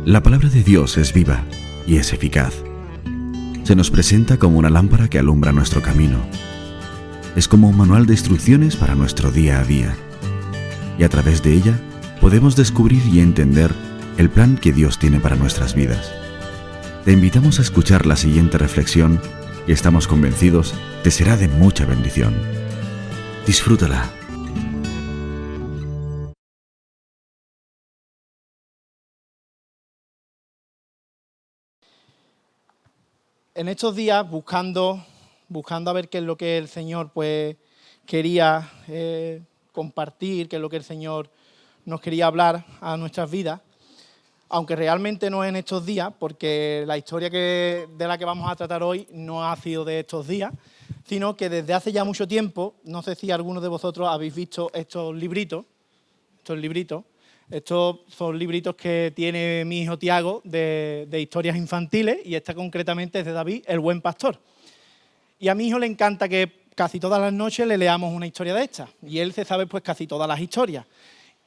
La palabra de Dios es viva y es eficaz. Se nos presenta como una lámpara que alumbra nuestro camino. Es como un manual de instrucciones para nuestro día a día. Y a través de ella podemos descubrir y entender el plan que Dios tiene para nuestras vidas. Te invitamos a escuchar la siguiente reflexión y estamos convencidos te será de mucha bendición. Disfrútala. En estos días, buscando a ver qué es lo que el Señor pues quería compartir, qué es lo que el Señor nos quería hablar a nuestras vidas, aunque realmente no en estos días, porque la historia de la que vamos a tratar hoy no ha sido de estos días, sino que desde hace ya mucho tiempo, no sé si algunos de vosotros habéis visto estos libritos. Estos son libritos que tiene mi hijo Tiago de historias infantiles, y esta concretamente es de David, el buen pastor. Y a mi hijo le encanta que casi todas las noches le leamos una historia de estas, y él se sabe pues casi todas las historias.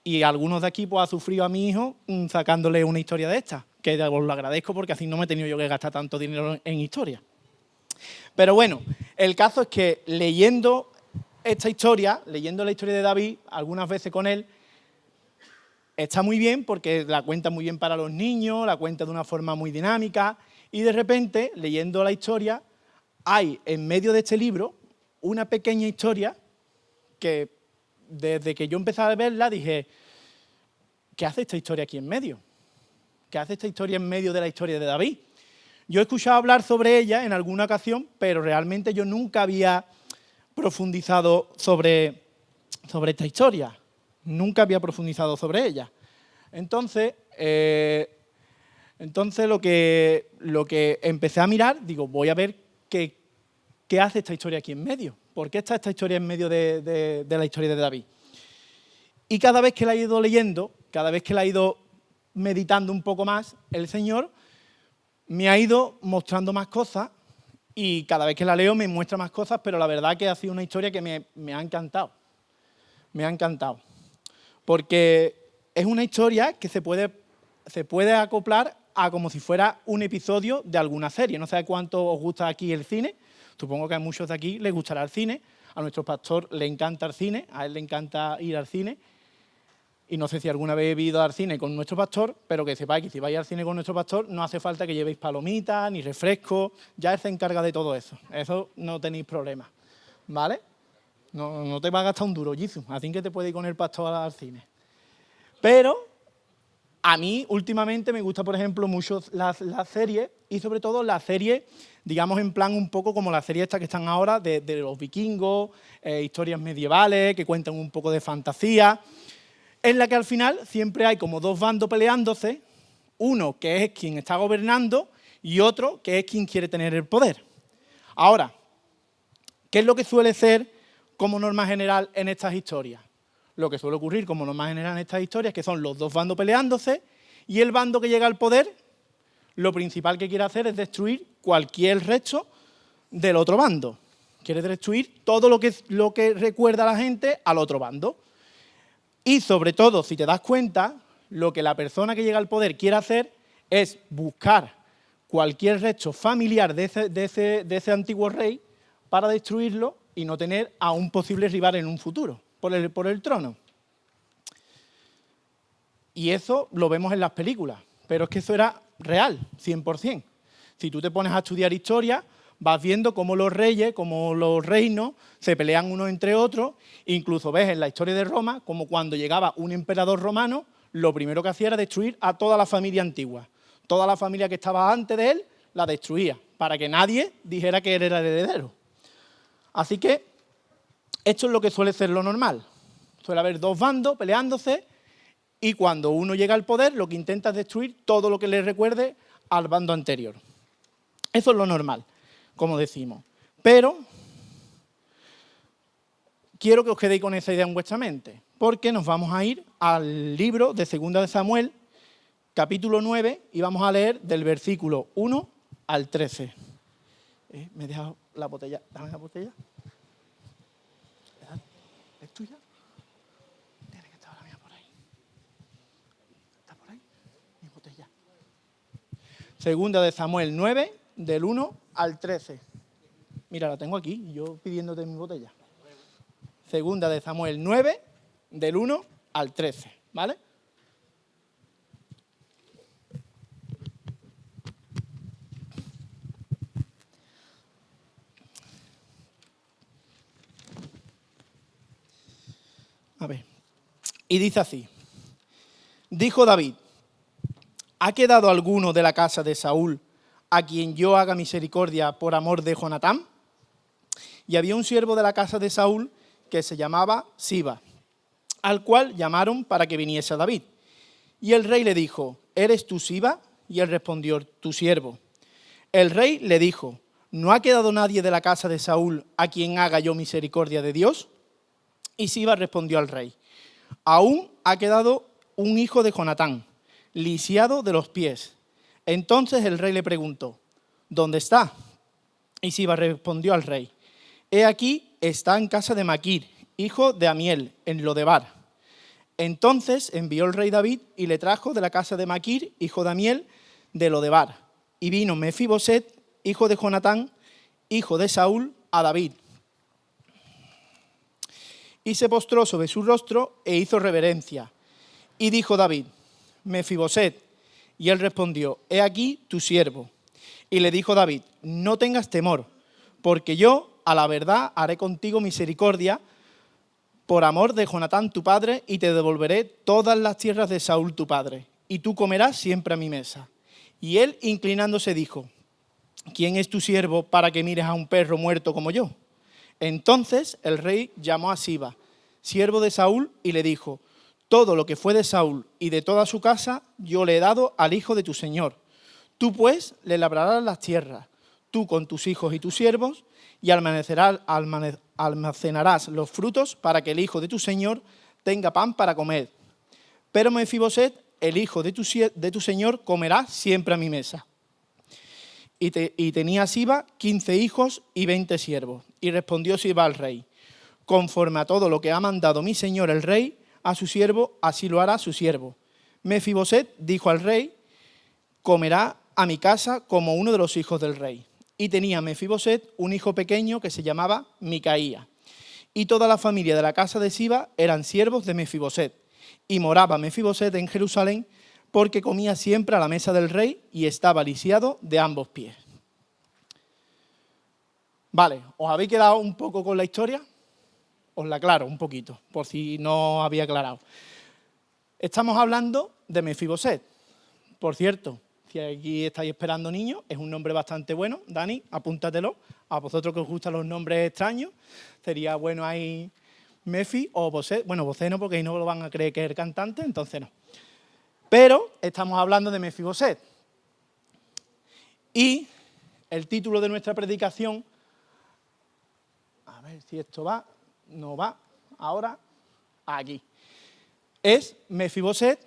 Y algunos de aquí pues ha sufrido a mi hijo sacándole una historia de estas, que os lo agradezco porque así no me he tenido yo que gastar tanto dinero en historia. Pero bueno, el caso es que leyendo esta historia, leyendo la historia de David, algunas veces con él, está muy bien porque la cuenta muy bien para los niños, la cuenta de una forma muy dinámica, y de repente, leyendo la historia, hay en medio de este libro una pequeña historia que desde que yo empecé a verla dije, ¿qué hace esta historia aquí en medio? ¿Qué hace esta historia en medio de la historia de David? Yo he escuchado hablar sobre ella en alguna ocasión, pero realmente yo nunca había profundizado sobre esta historia. Nunca había profundizado sobre ella. Entonces lo que empecé a mirar, digo, voy a ver qué hace esta historia aquí en medio. ¿Por qué está esta historia en medio de la historia de David? Y cada vez que la he ido leyendo, cada vez que la he ido meditando un poco más, el Señor me ha ido mostrando más cosas, y cada vez que la leo me muestra más cosas, pero la verdad que ha sido una historia que me ha encantado. Me ha encantado. Porque es una historia que se puede acoplar a como si fuera un episodio de alguna serie. No sé cuánto os gusta aquí el cine. Supongo que a muchos de aquí les gustará el cine. A nuestro pastor le encanta el cine, a él le encanta ir al cine. Y no sé si alguna vez he ido al cine con nuestro pastor, pero que sepáis que si vais al cine con nuestro pastor no hace falta que llevéis palomitas ni refrescos, ya él se encarga de todo eso. Eso no tenéis problema, ¿vale? No te va a gastar un duro, Jesús, así que te puedes ir con el pastor al cine. Pero a mí últimamente me gusta, por ejemplo, mucho las series, y sobre todo las series, digamos, en plan un poco como las series estas que están ahora de los vikingos, historias medievales, que cuentan un poco de fantasía, en la que al final siempre hay como dos bandos peleándose, uno que es quien está gobernando y otro que es quien quiere tener el poder. Ahora, ¿qué es lo que suele ser como norma general en estas historias? Lo que suele ocurrir como norma general en estas historias es que son los dos bandos peleándose, y el bando que llega al poder, lo principal que quiere hacer es destruir cualquier resto del otro bando. Quiere destruir todo lo que recuerda a la gente al otro bando. Y sobre todo, si te das cuenta, lo que la persona que llega al poder quiere hacer es buscar cualquier resto familiar de ese antiguo rey para destruirlo y no tener a un posible rival en un futuro por el trono. Y eso lo vemos en las películas, pero es que eso era real, 100%. Si tú te pones a estudiar historia, vas viendo cómo los reyes, cómo los reinos se pelean unos entre otros. Incluso ves en la historia de Roma como cuando llegaba un emperador romano, lo primero que hacía era destruir a toda la familia antigua. Toda la familia que estaba antes de él la destruía, para que nadie dijera que él era el heredero. Así que esto es lo que suele ser lo normal. Suele haber dos bandos peleándose, y cuando uno llega al poder lo que intenta es destruir todo lo que le recuerde al bando anterior. Eso es lo normal, como decimos. Pero quiero que os quedéis con esa idea en vuestra mente, porque nos vamos a ir al libro de 2 de Samuel, capítulo 9, y vamos a leer del versículo 1 al 13. ¿Me he dejado la botella? Dame la botella. ¿Es tuya? Tiene que estar la mía por ahí. ¿Está por ahí? Mi botella. Segunda de Samuel 9, del 1 al 13. Mira, la tengo aquí, yo pidiéndote mi botella. Segunda de Samuel 9, del 1 al 13, ¿vale? A ver, y dice así: dijo David, ¿ha quedado alguno de la casa de Saúl a quien yo haga misericordia por amor de Jonatán? Y había un siervo de la casa de Saúl que se llamaba Siba, al cual llamaron para que viniese a David. Y el rey le dijo, ¿eres tú Siba? Y él respondió, tu siervo. El rey le dijo, ¿no ha quedado nadie de la casa de Saúl a quien haga yo misericordia de Dios? Y Siba respondió al rey, aún ha quedado un hijo de Jonatán, lisiado de los pies. Entonces el rey le preguntó, ¿dónde está? Y Siba respondió al rey, he aquí, está en casa de Maquir, hijo de Amiel, en Lodebar. Entonces envió el rey David y le trajo de la casa de Maquir, hijo de Amiel, de Lodebar. Y vino Mefiboset, hijo de Jonatán, hijo de Saúl, a David. Y se postró sobre su rostro e hizo reverencia. Y dijo David, Mefiboset. Y él respondió, he aquí tu siervo. Y le dijo David, no tengas temor, porque yo, a la verdad, haré contigo misericordia por amor de Jonatán tu padre, y te devolveré todas las tierras de Saúl tu padre, y tú comerás siempre a mi mesa. Y él, inclinándose, dijo, ¿quién es tu siervo para que mires a un perro muerto como yo? Entonces el rey llamó a Siba, siervo de Saúl, y le dijo, todo lo que fue de Saúl y de toda su casa yo le he dado al hijo de tu señor. Tú pues le labrarás las tierras, tú con tus hijos y tus siervos, y almacenarás los frutos para que el hijo de tu señor tenga pan para comer. Pero Mefiboset, el hijo de tu señor, comerá siempre a mi mesa. Y tenía Siba 15 hijos y 20 siervos. Y respondió Siba al rey, conforme a todo lo que ha mandado mi señor el rey a su siervo, así lo hará su siervo. Mefiboset dijo al rey, comerá a mi casa como uno de los hijos del rey. Y tenía Mefiboset un hijo pequeño que se llamaba Micaía. Y toda la familia de la casa de Siba eran siervos de Mefiboset. Y moraba Mefiboset en Jerusalén, porque comía siempre a la mesa del rey y estaba lisiado de ambos pies. Vale, ¿os habéis quedado un poco con la historia? Os la aclaro un poquito, por si no había aclarado. Estamos hablando de Mefiboset. Por cierto, si aquí estáis esperando niños, es un nombre bastante bueno. Dani, apúntatelo. A vosotros que os gustan los nombres extraños, sería bueno ahí Mefi o Boset. Bueno, Boset no, porque ahí no lo van a creer que es el cantante, entonces no. Pero estamos hablando de Mefiboset. Y el título de nuestra predicación, a ver si esto va, no va, ahora, aquí, es Mefiboset,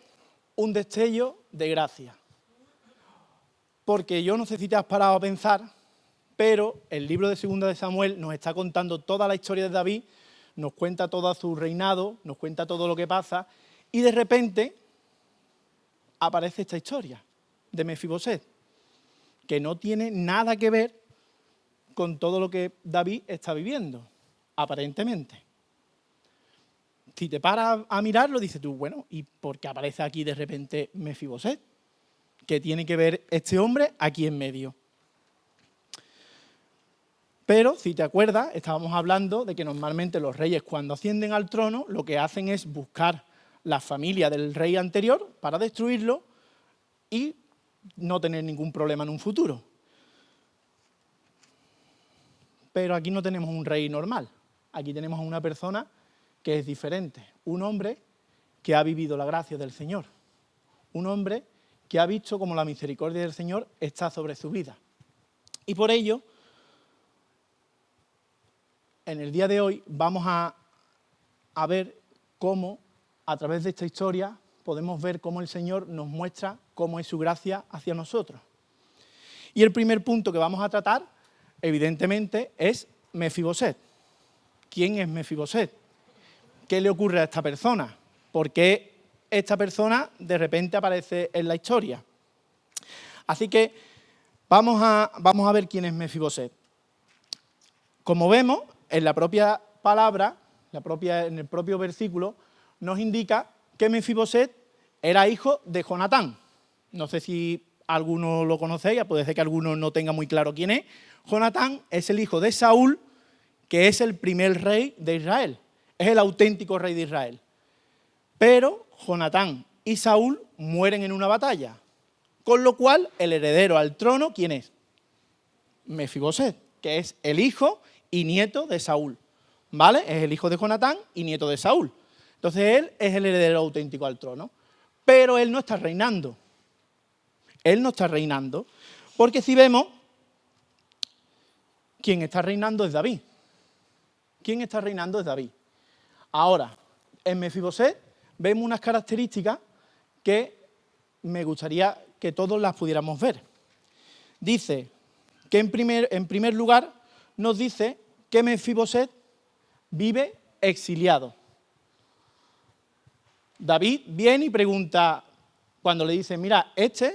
un destello de gracia. Porque yo no sé si te has parado a pensar, pero el libro de Segunda de Samuel nos está contando toda la historia de David, nos cuenta todo su reinado, nos cuenta todo lo que pasa, y de repente aparece esta historia de Mefiboset, que no tiene nada que ver con todo lo que David está viviendo, aparentemente. Si te paras a mirarlo, dices tú, bueno, ¿y por qué aparece aquí de repente Mefiboset? ¿Qué tiene que ver este hombre aquí en medio? Pero, si te acuerdas, estábamos hablando de que normalmente los reyes cuando ascienden al trono lo que hacen es buscar la familia del rey anterior para destruirlo y no tener ningún problema en un futuro. Pero aquí no tenemos un rey normal, aquí tenemos a una persona que es diferente, un hombre que ha vivido la gracia del Señor, un hombre que ha visto cómo la misericordia del Señor está sobre su vida. Y por ello, en el día de hoy vamos a ver cómo, a través de esta historia, podemos ver cómo el Señor nos muestra cómo es su gracia hacia nosotros. Y el primer punto que vamos a tratar, evidentemente, es Mefiboset. ¿Quién es Mefiboset? ¿Qué le ocurre a esta persona? ¿Por qué esta persona de repente aparece en la historia? Así que Vamos a ver quién es Mefiboset. Como vemos, en la propia palabra, en el propio versículo, nos indica que Mefiboset era hijo de Jonatán. No sé si alguno lo conocéis, puede ser que alguno no tenga muy claro quién es. Jonatán es el hijo de Saúl, que es el primer rey de Israel. Es el auténtico rey de Israel. Pero Jonatán y Saúl mueren en una batalla. Con lo cual, el heredero al trono, ¿quién es? Mefiboset, que es el hijo y nieto de Saúl. ¿Vale? Es el hijo de Jonatán y nieto de Saúl. Entonces, él es el heredero auténtico al trono. Pero él no está reinando. Él no está reinando. Porque si vemos, quien está reinando es David. ¿Quién está reinando es David? Ahora, en Mefiboset vemos unas características que me gustaría que todos las pudiéramos ver. Dice que en primer lugar nos dice que Mefiboset vive exiliado. David viene y pregunta, cuando le dice, mira,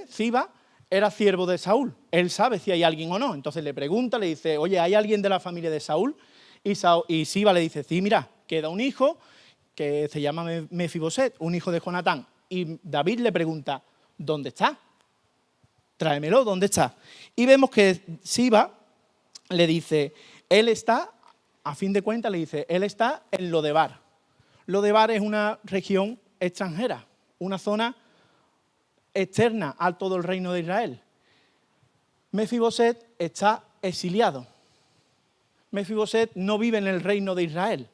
Siba, era siervo de Saúl, él sabe si hay alguien o no. Entonces le pregunta, le dice, oye, ¿hay alguien de la familia de Saúl? Y Siba le dice, sí, mira, queda un hijo que se llama Mefiboset, un hijo de Jonatán. Y David le pregunta, ¿dónde está? Tráemelo, ¿dónde está? Y vemos que Siba le dice, él está, a fin de cuentas le dice, él está en Lodebar. Lodebar es una región extranjera, una zona externa a todo el reino de Israel. Mefiboset está exiliado. Mefiboset no vive en el reino de Israel,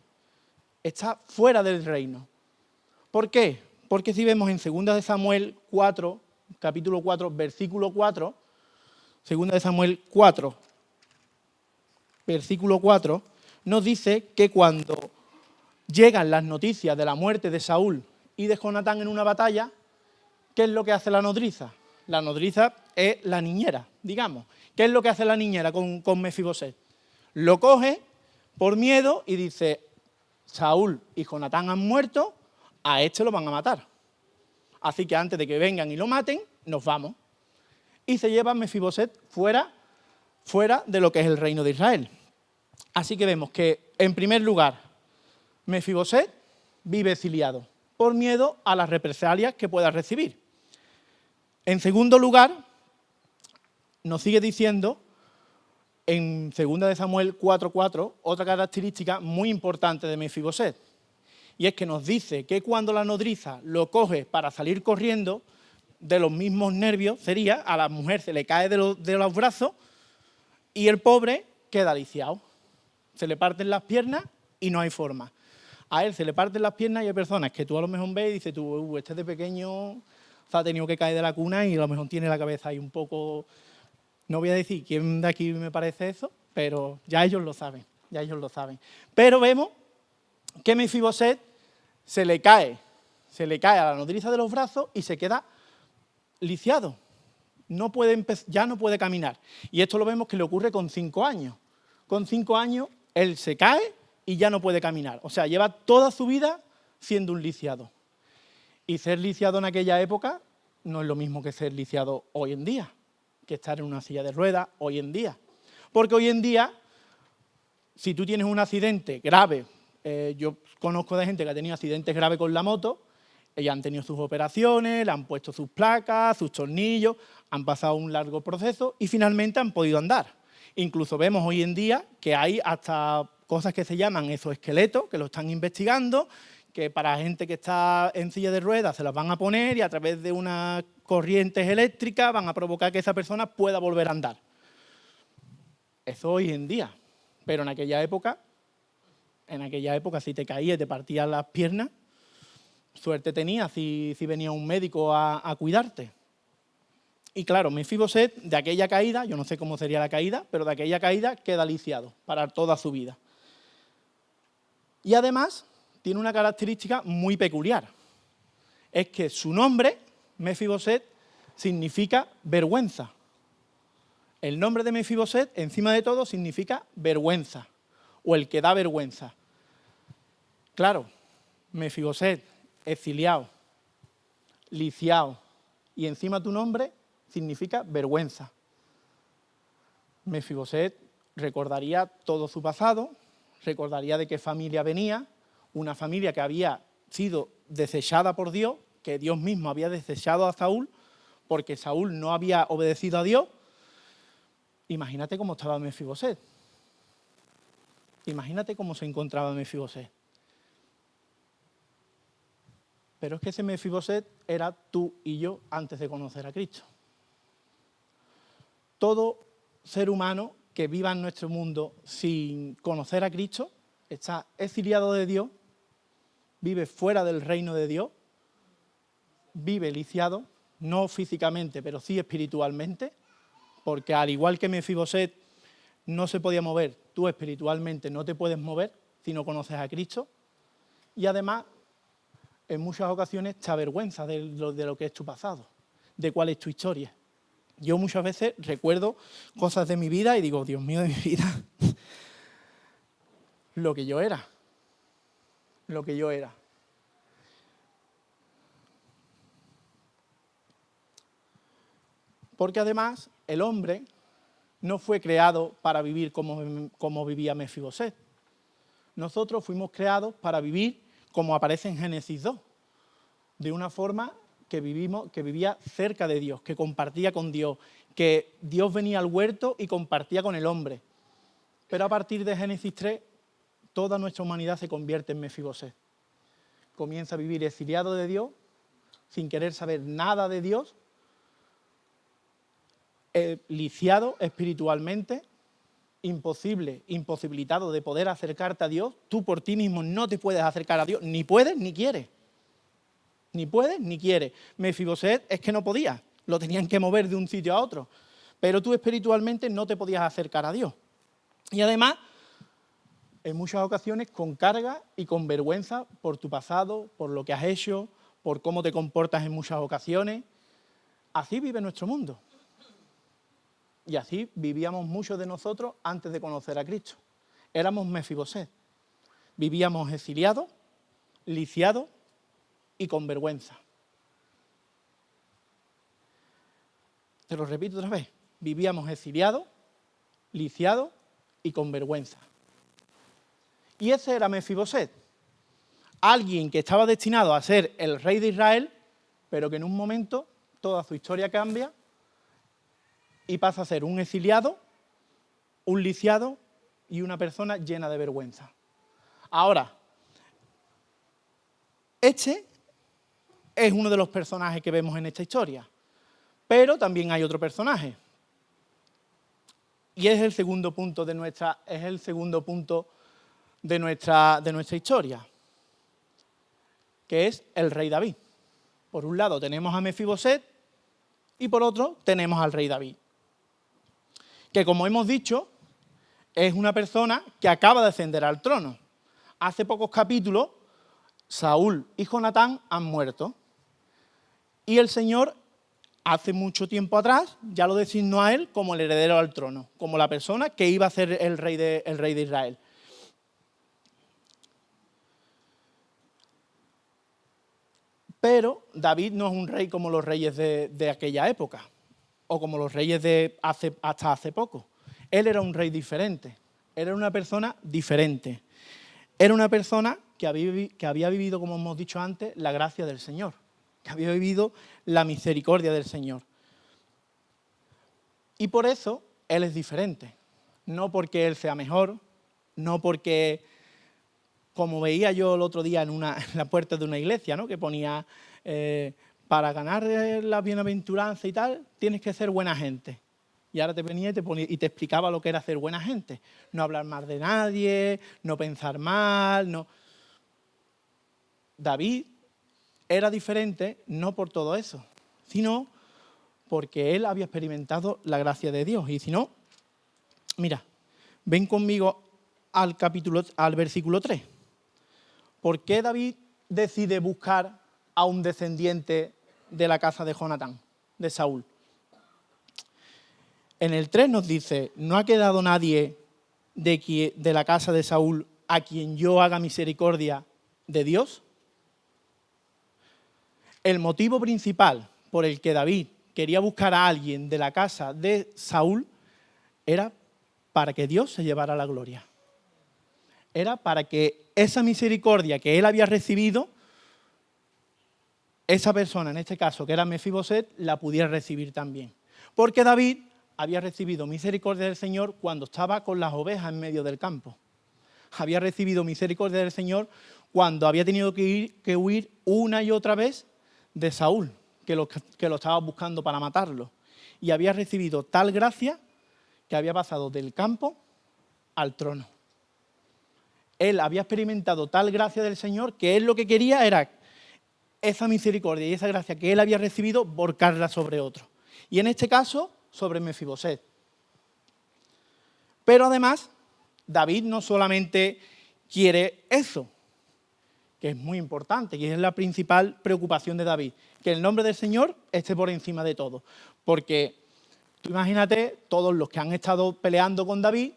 está fuera del reino. ¿Por qué? Porque si vemos en 2 de Samuel 4, capítulo 4, versículo 4, 2 de Samuel 4, versículo 4, nos dice que cuando llegan las noticias de la muerte de Saúl y de Jonatán en una batalla, ¿qué es lo que hace la nodriza? La nodriza es la niñera, digamos. ¿Qué es lo que hace la niñera con Mefiboset? Lo coge por miedo y dice, Saúl y Jonatán han muerto, a este lo van a matar. Así que antes de que vengan y lo maten, nos vamos. Y se lleva Mefiboset fuera de lo que es el reino de Israel. Así que vemos que, en primer lugar, Mefiboset vive exiliado por miedo a las represalias que pueda recibir. En segundo lugar, nos sigue diciendo, en 2 de Samuel 4:4, otra característica muy importante de Mefiboset. Y es que nos dice que cuando la nodriza lo coge para salir corriendo, de los mismos nervios sería, a la mujer se le cae de los brazos y el pobre queda lisiado. Se le parten las piernas y no hay forma. A él se le parten las piernas y hay personas que tú a lo mejor ves y dices tú, este de pequeño se ha tenido que caer de la cuna y a lo mejor tiene la cabeza ahí un poco... No voy a decir quién de aquí me parece eso, pero ya ellos lo saben, Pero vemos que Mefiboset se le cae a la nodriza de los brazos y se queda lisiado. Ya no puede caminar. Y esto lo vemos que le ocurre con 5 años. Con 5 años él se cae y ya no puede caminar. O sea, lleva toda su vida siendo un lisiado. Y ser lisiado en aquella época no es lo mismo que ser lisiado hoy en día, que estar en una silla de ruedas hoy en día. Porque hoy en día, si tú tienes un accidente grave, yo conozco de gente que ha tenido accidentes graves con la moto, ellos han tenido sus operaciones, le han puesto sus placas, sus tornillos, han pasado un largo proceso y finalmente han podido andar. Incluso vemos hoy en día que hay hasta cosas que se llaman exoesqueletos, que lo están investigando, que para gente que está en silla de ruedas se las van a poner y a través de unas corrientes eléctricas van a provocar que esa persona pueda volver a andar. Eso hoy en día, pero en aquella época si te caías y te partías las piernas, suerte tenías si venía un médico a cuidarte. Y claro, Mefiboset, de aquella caída, yo no sé cómo sería la caída, pero de aquella caída queda lisiado para toda su vida. Y además tiene una característica muy peculiar. Es que su nombre, Mefiboset, significa vergüenza. El nombre de Mefiboset, encima de todo, significa vergüenza, o el que da vergüenza. Claro, Mefiboset, exiliado, lisiado, y encima tu nombre significa vergüenza. Mefiboset recordaría todo su pasado, recordaría de qué familia venía, una familia que había sido desechada por Dios, que Dios mismo había desechado a Saúl, porque Saúl no había obedecido a Dios. Imagínate cómo estaba Mefiboset. Imagínate cómo se encontraba Mefiboset. Pero es que ese Mefiboset era tú y yo antes de conocer a Cristo. Todo ser humano que viva en nuestro mundo sin conocer a Cristo está exiliado de Dios, vive fuera del reino de Dios, vive lisiado, no físicamente, pero sí espiritualmente, porque al igual que Mefiboset no se podía mover, tú espiritualmente no te puedes mover si no conoces a Cristo, y además en muchas ocasiones te avergüenzas de lo que es tu pasado, de cuál es tu historia. Yo muchas veces recuerdo cosas de mi vida y digo, Dios mío de mi vida, lo que yo era. Porque además el hombre no fue creado para vivir como vivía Mefiboset. Nosotros fuimos creados para vivir como aparece en Génesis 2, de una forma que vivía cerca de Dios, que compartía con Dios, que Dios venía al huerto y compartía con el hombre. Pero a partir de Génesis 3, toda nuestra humanidad se convierte en Mefiboset. Comienza a vivir exiliado de Dios, sin querer saber nada de Dios, lisiado espiritualmente, imposibilitado de poder acercarte a Dios. Tú por ti mismo no te puedes acercar a Dios, ni puedes ni quieres. Ni puedes ni quieres. Mefiboset es que no podía, lo tenían que mover de un sitio a otro. Pero tú espiritualmente no te podías acercar a Dios. Y además, en muchas ocasiones con carga y con vergüenza por tu pasado, por lo que has hecho, por cómo te comportas en muchas ocasiones. Así vive nuestro mundo. Y así vivíamos muchos de nosotros antes de conocer a Cristo. Éramos Mefiboset. Vivíamos exiliados, lisiados y con vergüenza. Te lo repito otra vez. Vivíamos exiliados, lisiados y con vergüenza. Y ese era Mefiboset. Alguien que estaba destinado a ser el rey de Israel, pero que en un momento toda su historia cambia y pasa a ser un exiliado, un lisiado y una persona llena de vergüenza. Ahora, este es uno de los personajes que vemos en esta historia, pero también hay otro personaje. Y es el segundo punto de nuestra historia, que es el rey David. Por un lado tenemos a Mefiboset y por otro tenemos al rey David, que como hemos dicho es una persona que acaba de ascender al trono. Hace pocos capítulos Saúl y Jonatán han muerto y el Señor hace mucho tiempo atrás ya lo designó a él como el heredero al trono, como la persona que iba a ser el rey de Israel. Pero David no es un rey como los reyes de aquella época, o como los reyes hasta hace poco. Él era un rey diferente, era una persona diferente. Era una persona que había vivido, como hemos dicho antes, la gracia del Señor, que había vivido la misericordia del Señor. Y por eso Él es diferente, no porque Él sea mejor, no porque, como veía yo el otro día en la puerta de una iglesia, ¿no?, que ponía, para ganar la bienaventuranza y tal, tienes que ser buena gente. Y ahora te venía y te explicaba lo que era ser buena gente. No hablar mal de nadie, no pensar mal, no. David era diferente no por todo eso, sino porque él había experimentado la gracia de Dios. Y si no, mira, ven conmigo al versículo 3. ¿Por qué David decide buscar a un descendiente de la casa de Jonatán, de Saúl? En el 3 nos dice, ¿no ha quedado nadie de la casa de Saúl a quien yo haga misericordia de Dios? El motivo principal por el que David quería buscar a alguien de la casa de Saúl era para que Dios se llevara la gloria. Era para que esa misericordia que él había recibido, esa persona, en este caso, que era Mefiboset, la pudiera recibir también. Porque David había recibido misericordia del Señor cuando estaba con las ovejas en medio del campo. Había recibido misericordia del Señor cuando había tenido que huir una y otra vez de Saúl, que lo estaba buscando para matarlo. Y había recibido tal gracia que había pasado del campo al trono. Él había experimentado tal gracia del Señor que él lo que quería era esa misericordia y esa gracia que él había recibido, volcarla sobre otro. Y en este caso, sobre Mefiboset. Pero además, David no solamente quiere eso, que es muy importante, y es la principal preocupación de David, que el nombre del Señor esté por encima de todo. Porque tú imagínate todos los que han estado peleando con David,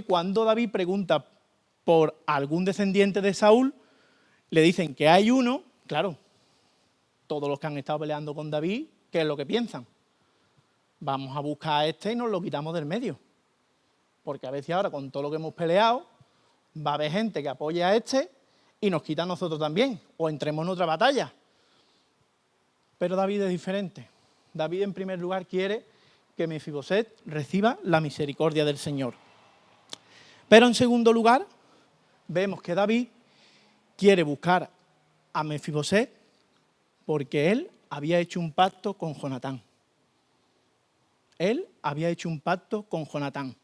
cuando David pregunta por algún descendiente de Saúl, le dicen que hay uno, claro, todos los que han estado peleando con David, ¿qué es lo que piensan? Vamos a buscar a este y nos lo quitamos del medio. Porque a veces ahora, con todo lo que hemos peleado, va a haber gente que apoye a este y nos quita a nosotros también, o entremos en otra batalla. Pero David es diferente. David, en primer lugar, quiere que Mefiboset reciba la misericordia del Señor. Pero en segundo lugar, vemos que David quiere buscar a Mefiboset porque él había hecho un pacto con Jonatán. Él había hecho un pacto con Jonatán.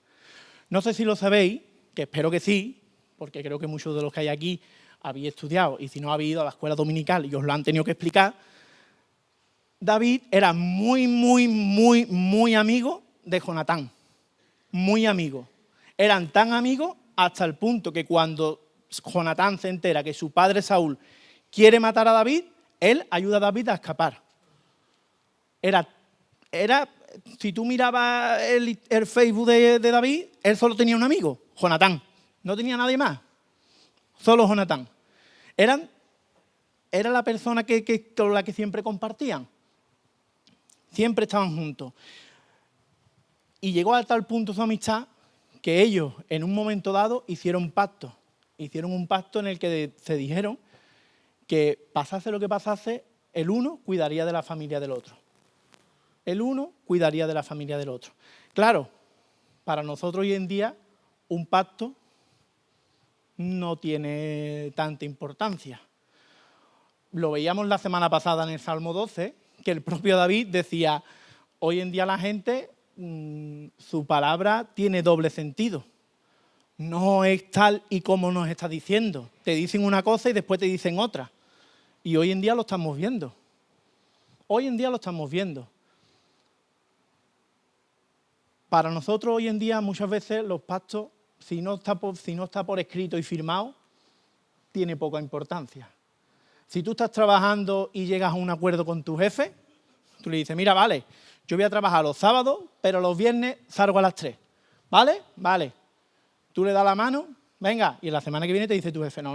No sé si lo sabéis, que espero que sí, porque creo que muchos de los que hay aquí habéis estudiado, y si no habéis ido a la escuela dominical y os lo han tenido que explicar. David era muy amigo de Jonatán. Muy amigo. Eran tan amigos hasta el punto que cuando Jonatán se entera que su padre Saúl quiere matar a David, él ayuda a David a escapar. Si tú mirabas el Facebook de David, él solo tenía un amigo, Jonatán. No tenía nadie más, solo Jonatán. Era la persona con la que siempre compartían. Siempre estaban juntos. Y llegó a tal punto su amistad que ellos, en un momento dado, hicieron un pacto. Hicieron un pacto en el que se dijeron que pasase lo que pasase, el uno cuidaría de la familia del otro. El uno cuidaría de la familia del otro. Claro, para nosotros hoy en día, un pacto no tiene tanta importancia. Lo veíamos la semana pasada en el Salmo 12, que el propio David decía, hoy en día la gente, su palabra tiene doble sentido. No es tal y como nos está diciendo. Te dicen una cosa y después te dicen otra. Y hoy en día lo estamos viendo. Hoy en día lo estamos viendo. Para nosotros hoy en día muchas veces los pactos, si no está por escrito y firmado, tiene poca importancia. Si tú estás trabajando y llegas a un acuerdo con tu jefe, tú le dices, mira, vale, yo voy a trabajar los sábados, pero los viernes salgo a las 3. ¿Vale? Vale. Tú le das la mano, venga, y en la semana que viene te dice tu jefe, no,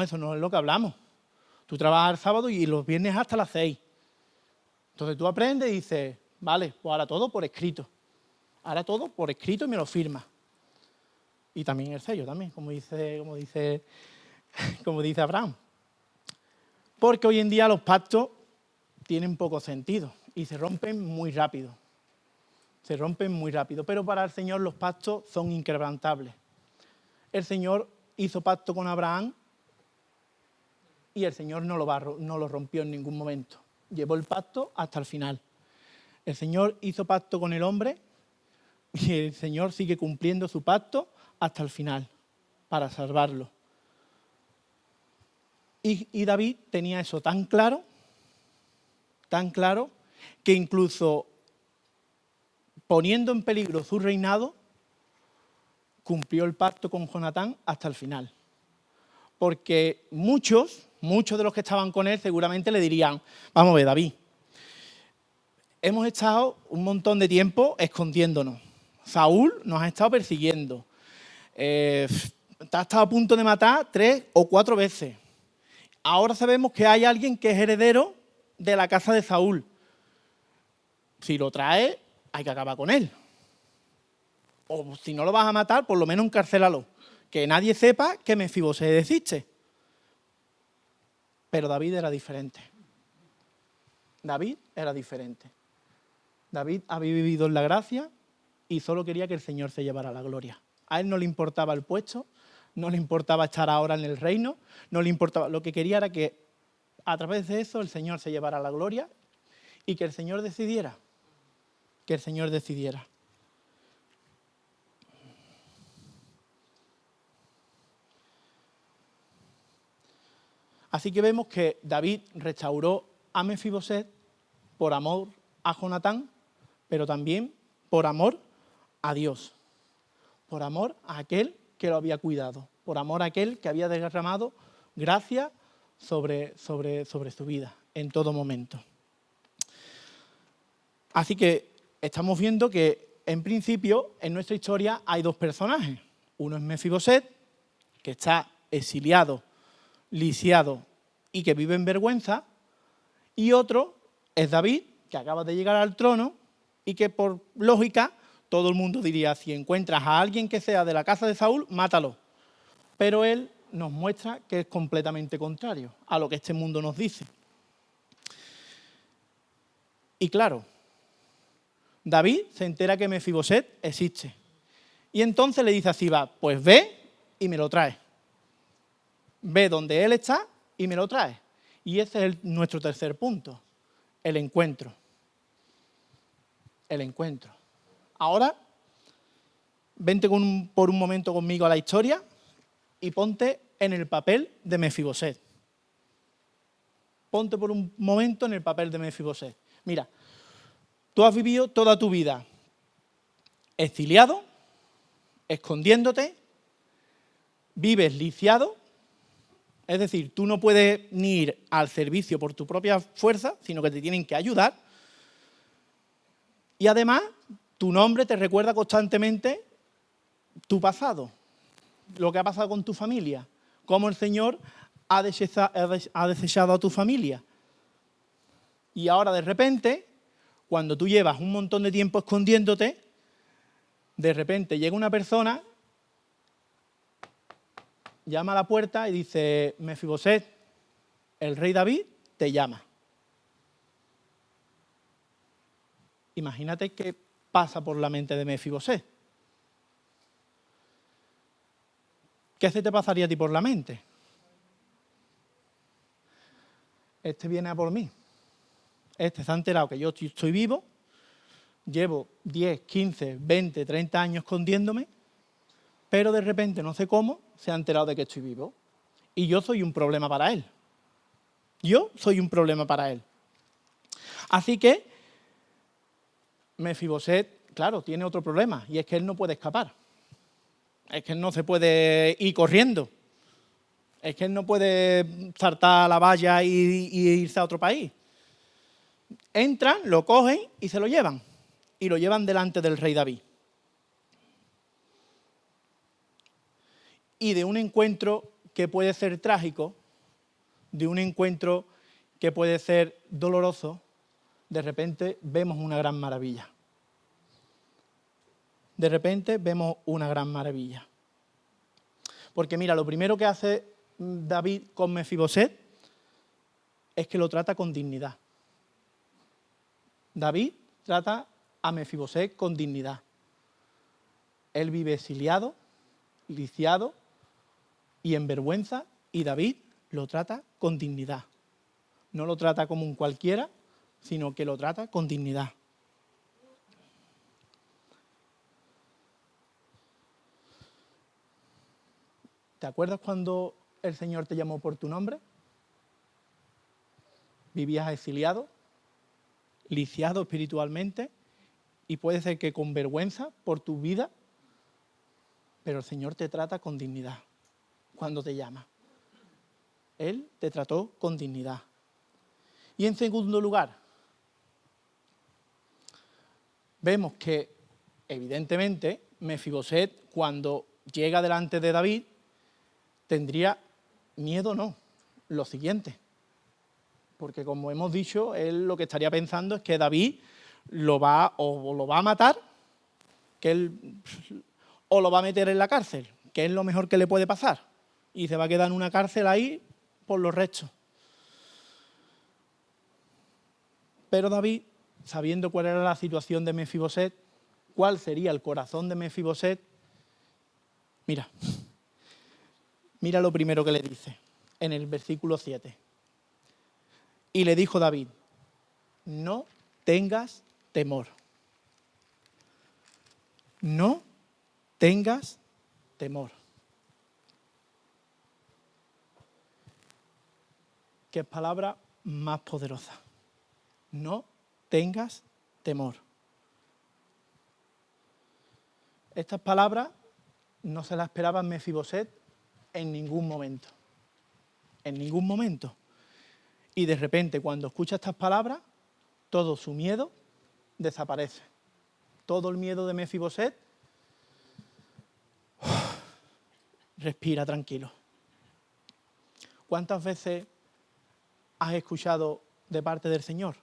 eso no es lo que hablamos. Tú trabajas el sábado y los viernes hasta las 6. Entonces tú aprendes y dices, vale, pues ahora todo por escrito. Ahora todo por escrito y me lo firma. Y también el sello, también, como dice Abraham. Porque hoy en día los pactos tienen poco sentido y se rompen muy rápido. Se rompen muy rápido, pero para el Señor los pactos son inquebrantables. El Señor hizo pacto con Abraham y el Señor no lo rompió en ningún momento. Llevó el pacto hasta el final. El Señor hizo pacto con el hombre y el Señor sigue cumpliendo su pacto hasta el final para salvarlo. Y David tenía eso tan claro, que incluso poniendo en peligro su reinado, cumplió el pacto con Jonatán hasta el final. Porque muchos de los que estaban con él seguramente le dirían, vamos a ver, David, hemos estado un montón de tiempo escondiéndonos. Saúl nos ha estado persiguiendo. Te ha estado a punto de matar 3 o 4 veces. Ahora sabemos que hay alguien que es heredero de la casa de Saúl. Si lo trae, hay que acabar con él. O si no lo vas a matar, por lo menos encarcélalo. Que nadie sepa que Mefibosé existe. Pero David era diferente. David era diferente. David había vivido en la gracia y solo quería que el Señor se llevara la gloria. A él no le importaba el puesto, no le importaba estar ahora en el reino, no le importaba. Lo que quería era que a través de eso el Señor se llevara la gloria y que el Señor decidiera. Que el Señor decidiera. Así que vemos que David restauró a Mefiboset por amor a Jonatán, pero también por amor a Dios, por amor a aquel que lo había cuidado, por amor a aquel que había derramado gracia sobre su vida en todo momento. Así que estamos viendo que en principio en nuestra historia hay dos personajes. Uno es Mefiboset, que está exiliado, lisiado y que vive en vergüenza, y otro es David, que acaba de llegar al trono y que por lógica todo el mundo diría, si encuentras a alguien que sea de la casa de Saúl, mátalo. Pero él nos muestra que es completamente contrario a lo que este mundo nos dice. Y claro, David se entera que Mefiboset existe. Y entonces le dice a Siba, pues ve y me lo trae. Ve donde él está y me lo trae. Y ese es nuestro tercer punto, el encuentro. El encuentro. Ahora, vente por un momento conmigo a la historia y ponte en el papel de Mefiboset. Ponte por un momento en el papel de Mefiboset. Mira, tú has vivido toda tu vida exiliado, escondiéndote, vives lisiado, es decir, tú no puedes ni ir al servicio por tu propia fuerza, sino que te tienen que ayudar. Y además, tu nombre te recuerda constantemente tu pasado, lo que ha pasado con tu familia, cómo el Señor ha desechado a tu familia. Y ahora de repente, cuando tú llevas un montón de tiempo escondiéndote, de repente llega una persona, llama a la puerta y dice, Mefiboset, el rey David te llama. Imagínate qué pasa por la mente de Mefiboset. ¿Qué se te pasaría a ti por la mente? Este viene a por mí. Este se ha enterado que yo estoy vivo, llevo 10, 15, 20, 30 años escondiéndome, pero de repente, no sé cómo, se ha enterado de que estoy vivo. Y yo soy un problema para él. Yo soy un problema para él. Así que Mefiboset, claro, tiene otro problema, y es que él no puede escapar. Es que él no se puede ir corriendo. Es que él no puede saltar la valla y irse a otro país. Entran, lo cogen y se lo llevan. Y lo llevan delante del rey David. Y de un encuentro que puede ser trágico, de un encuentro que puede ser doloroso, de repente vemos una gran maravilla. De repente vemos una gran maravilla. Porque mira, lo primero que hace David con Mefiboset es que lo trata con dignidad. David trata a Mefiboset con dignidad. Él vive exiliado, lisiado y en vergüenza, y David lo trata con dignidad. No lo trata como un cualquiera, sino que lo trata con dignidad. ¿Te acuerdas cuando el Señor te llamó por tu nombre? Vivías exiliado, lisiado espiritualmente, y puede ser que con vergüenza por tu vida, pero el Señor te trata con dignidad cuando te llama. Él te trató con dignidad. Y en segundo lugar, vemos que, evidentemente, Mefiboset, cuando llega delante de David, tendría miedo, no, lo siguiente. Porque como hemos dicho, él lo que estaría pensando es que David lo va a matar, o lo va a meter en la cárcel, que es lo mejor que le puede pasar. Y se va a quedar en una cárcel ahí por los restos. Pero David, sabiendo cuál era la situación de Mefiboset, cuál sería el corazón de Mefiboset, mira lo primero que le dice en el versículo 7. Y le dijo David: no tengas temor. No tengas temor. Qué palabra más poderosa. No tengas temor. Estas palabras no se las esperaba Mefiboset en ningún momento. En ningún momento. Y de repente, cuando escucha estas palabras, todo su miedo desaparece. Todo el miedo de Mefiboset respira tranquilo. ¿Cuántas veces has escuchado de parte del Señor?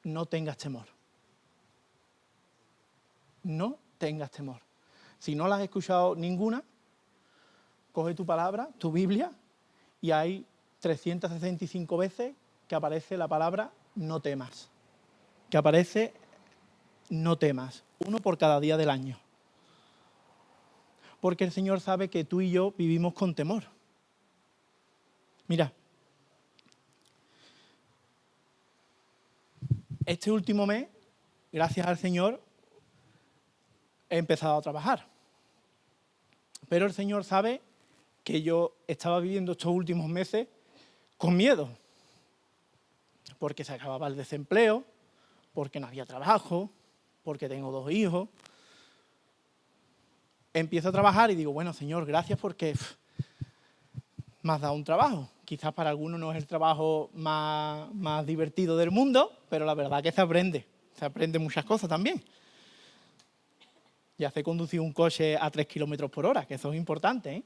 No tengas temor. No tengas temor. Si no la has escuchado ninguna, coge tu palabra, tu Biblia, y hay 365 veces que aparece la palabra no temas. Que aparece no temas. Uno por cada día del año. Porque el Señor sabe que tú y yo vivimos con temor. Mira, este último mes, gracias al Señor, he empezado a trabajar. Pero el Señor sabe que yo estaba viviendo estos últimos meses con miedo. Porque se acababa el desempleo, porque no había trabajo, porque tengo 2 hijos. Empiezo a trabajar y digo, bueno, Señor, gracias porque me has dado un trabajo. Quizás para algunos no es el trabajo más divertido del mundo, pero la verdad que se aprende muchas cosas también. Ya sé conducir un coche a 3 kilómetros por hora, que eso es importante, ¿eh?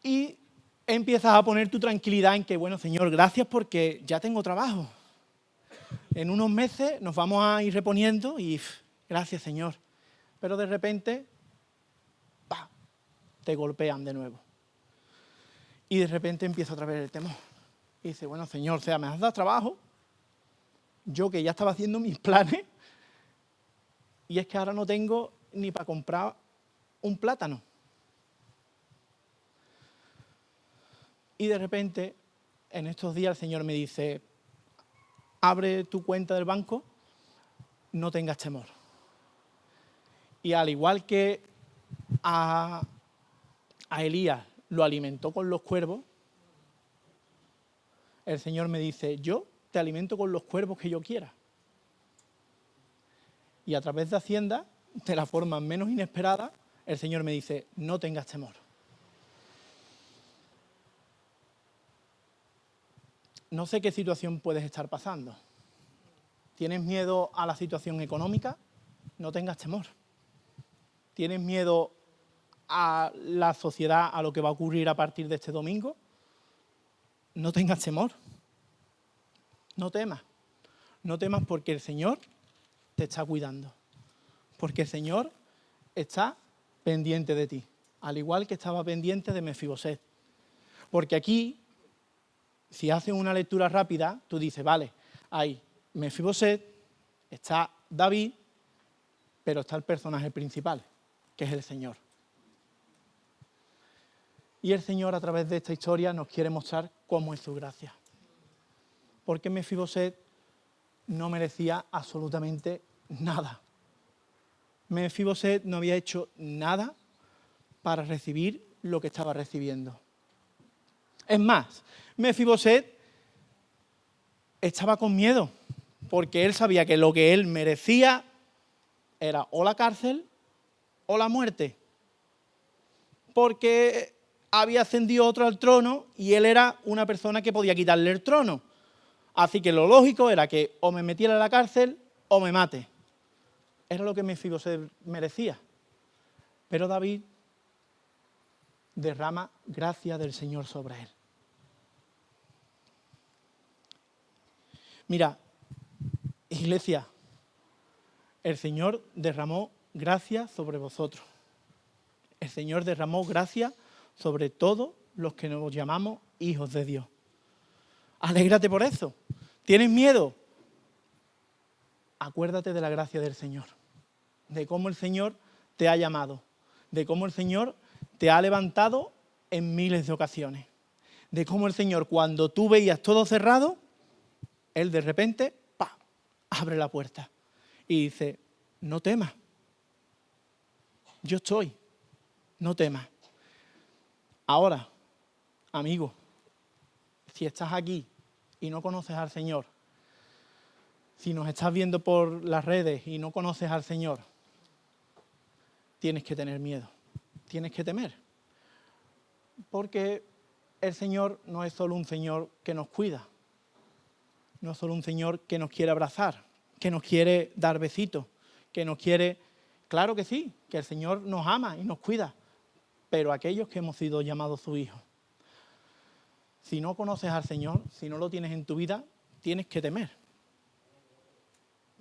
Y empiezas a poner tu tranquilidad en que, bueno, Señor, gracias porque ya tengo trabajo. En unos meses nos vamos a ir reponiendo y gracias, Señor. Pero de repente, ¡pah!, te golpean de nuevo. Y de repente empieza otra vez el temor. Y dice, bueno, Señor, o sea, me has dado trabajo, yo que ya estaba haciendo mis planes, y es que ahora no tengo ni para comprar un plátano. Y de repente, en estos días, el Señor me dice, abre tu cuenta del banco, no tengas temor. Y al igual que a Elías lo alimentó con los cuervos, el Señor me dice, yo te alimento con los cuervos que yo quiera. Y a través de Hacienda, de la forma menos inesperada, el Señor me dice, no tengas temor. No sé qué situación puedes estar pasando. ¿Tienes miedo a la situación económica? No tengas temor. ¿Tienes miedo a la sociedad, a lo que va a ocurrir a partir de este domingo? No tengas temor. No temas. No temas porque el Señor te está cuidando. Porque el Señor está pendiente de ti. Al igual que estaba pendiente de Mefiboset. Porque aquí, si haces una lectura rápida, tú dices, vale, hay Mefiboset, está David, pero está el personaje principal, que es el Señor. Y el Señor, a través de esta historia, nos quiere mostrar cómo es su gracia. Porque Mefiboset no merecía absolutamente nada. Mefiboset no había hecho nada para recibir lo que estaba recibiendo. Es más, Mefiboset estaba con miedo, porque él sabía que lo que él merecía era o la cárcel o la muerte. Porque había ascendido otro al trono y él era una persona que podía quitarle el trono. Así que lo lógico era que o me metiera en la cárcel o me mate. Era lo que Mefiboset merecía. Pero David derrama gracia del Señor sobre él. Mira, iglesia, el Señor derramó gracia sobre vosotros. El Señor derramó gracia sobre todos los que nos llamamos hijos de Dios. Alégrate por eso. ¿Tienes miedo? Acuérdate de la gracia del Señor, de cómo el Señor te ha llamado, de cómo el Señor te ha levantado en miles de ocasiones, de cómo el Señor, cuando tú veías todo cerrado, Él de repente, ¡pam!, abre la puerta y dice, no temas, yo estoy, no temas. Ahora, amigo, si estás aquí y no conoces al Señor, si nos estás viendo por las redes y no conoces al Señor, tienes que tener miedo, tienes que temer. Porque el Señor no es solo un Señor que nos cuida, no es solo un Señor que nos quiere abrazar, que nos quiere dar besitos, que nos quiere... Claro que sí, que el Señor nos ama y nos cuida, pero aquellos que hemos sido llamados sus hijos. Si no conoces al Señor, si no lo tienes en tu vida, tienes que temer.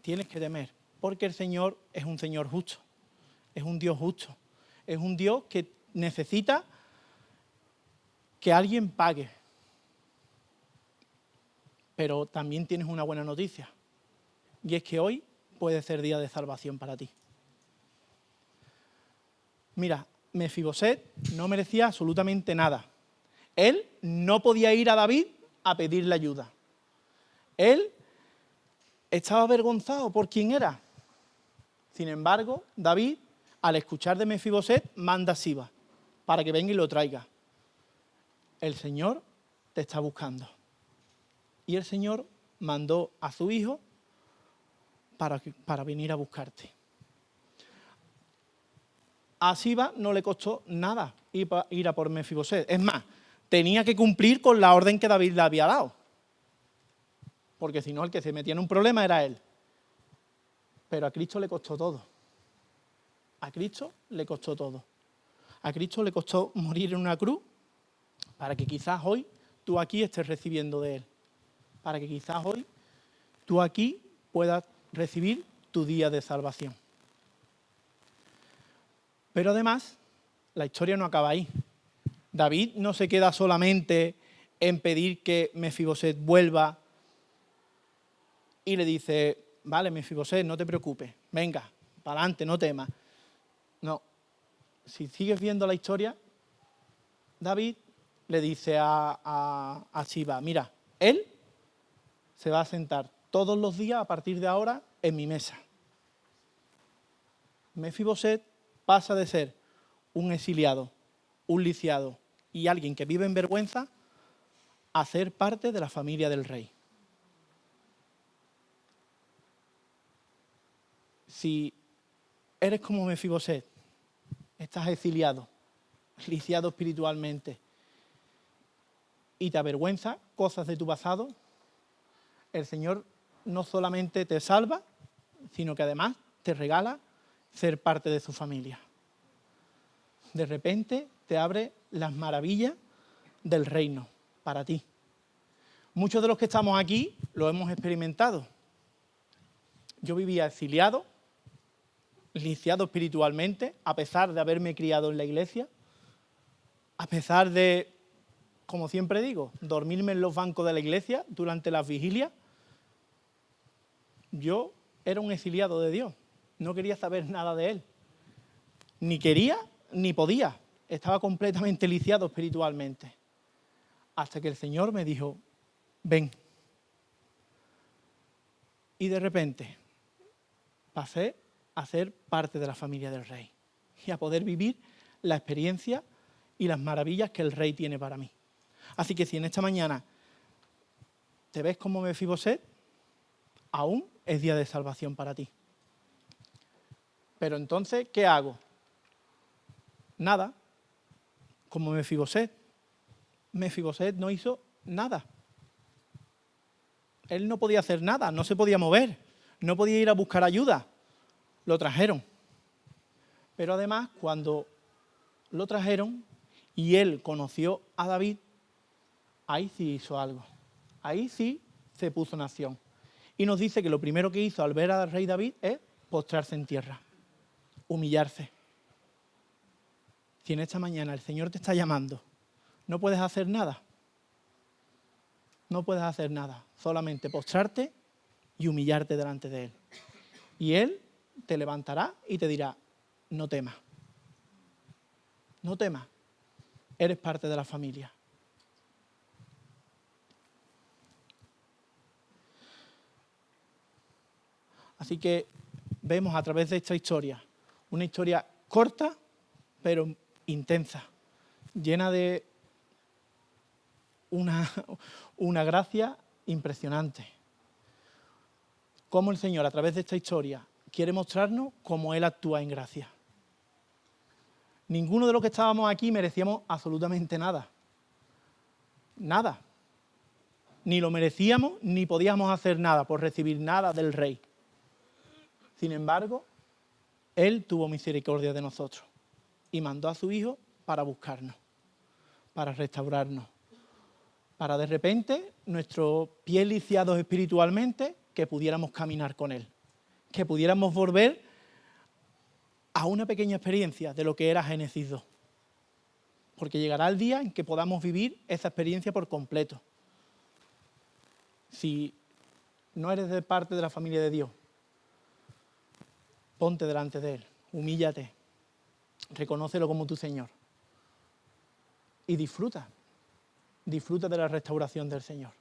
Tienes que temer, porque el Señor es un Señor justo, es un Dios justo, es un Dios que necesita que alguien pague. Pero también tienes una buena noticia, y es que hoy puede ser día de salvación para ti. Mira, Mefiboset no merecía absolutamente nada. Él no podía ir a David a pedirle ayuda. Él estaba avergonzado por quién era. Sin embargo, David, al escuchar de Mefiboset, manda a Siba para que venga y lo traiga. El Señor te está buscando. Y el Señor mandó a su hijo para venir a buscarte. A Siba no le costó nada ir a por Mefiboset. Es más, tenía que cumplir con la orden que David le había dado. Porque si no, el que se metía en un problema era él. Pero a Cristo le costó todo. A Cristo le costó todo. A Cristo le costó morir en una cruz para que quizás hoy tú aquí estés recibiendo de Él. Para que quizás hoy tú aquí puedas recibir tu día de salvación. Pero además, la historia no acaba ahí. David no se queda solamente en pedir que Mefiboset vuelva y le dice, vale, Mefiboset, no te preocupes, venga, para adelante, no temas. No, si sigues viendo la historia, David le dice a Siba, mira, él se va a sentar todos los días a partir de ahora en mi mesa. Mefiboset pasa de ser un exiliado, un lisiado y alguien que vive en vergüenza a ser parte de la familia del rey. Si eres como Mefiboset, estás exiliado, lisiado espiritualmente y te avergüenza cosas de tu pasado, el Señor no solamente te salva, sino que además te regala ser parte de su familia. De repente te abre las maravillas del reino para ti. Muchos de los que estamos aquí lo hemos experimentado. Yo vivía exiliado, lisiado espiritualmente, a pesar de haberme criado en la iglesia, a pesar de, como siempre digo, dormirme en los bancos de la iglesia durante las vigilias. Yo era un exiliado de Dios, no quería saber nada de Él. Ni quería ni podía, estaba completamente lisiado espiritualmente. Hasta que el Señor me dijo, ven. Y de repente pasé a ser parte de la familia del Rey y a poder vivir la experiencia y las maravillas que el Rey tiene para mí. Así que si en esta mañana te ves como Mefiboset, aún es día de salvación para ti. Pero entonces, ¿qué hago? Nada, como Mefiboset. Mefiboset no hizo nada. Él no podía hacer nada, no se podía mover, no podía ir a buscar ayuda. Lo trajeron. Pero además, cuando lo trajeron y él conoció a David, ahí sí hizo algo. Ahí sí se puso en acción. Y nos dice que lo primero que hizo al ver al rey David es postrarse en tierra, humillarse. Si en esta mañana el Señor te está llamando, no puedes hacer nada. No puedes hacer nada, solamente postrarte y humillarte delante de Él. Y Él te levantará y te dirá, no temas. No temas, eres parte de la familia. Así que vemos a través de esta historia, una historia corta, pero intensa, llena de una gracia impresionante. Cómo el Señor, a través de esta historia, quiere mostrarnos cómo Él actúa en gracia. Ninguno de los que estábamos aquí merecíamos absolutamente nada. Nada. Ni lo merecíamos, ni podíamos hacer nada por recibir nada del Rey. Sin embargo, Él tuvo misericordia de nosotros y mandó a su Hijo para buscarnos, para restaurarnos, para de repente, nuestros pies lisiados espiritualmente, que pudiéramos caminar con Él, que pudiéramos volver a una pequeña experiencia de lo que era Génesis 2. Porque llegará el día en que podamos vivir esa experiencia por completo. Si no eres de parte de la familia de Dios, ponte delante de Él, humíllate, reconócelo como tu Señor y disfruta de la restauración del Señor.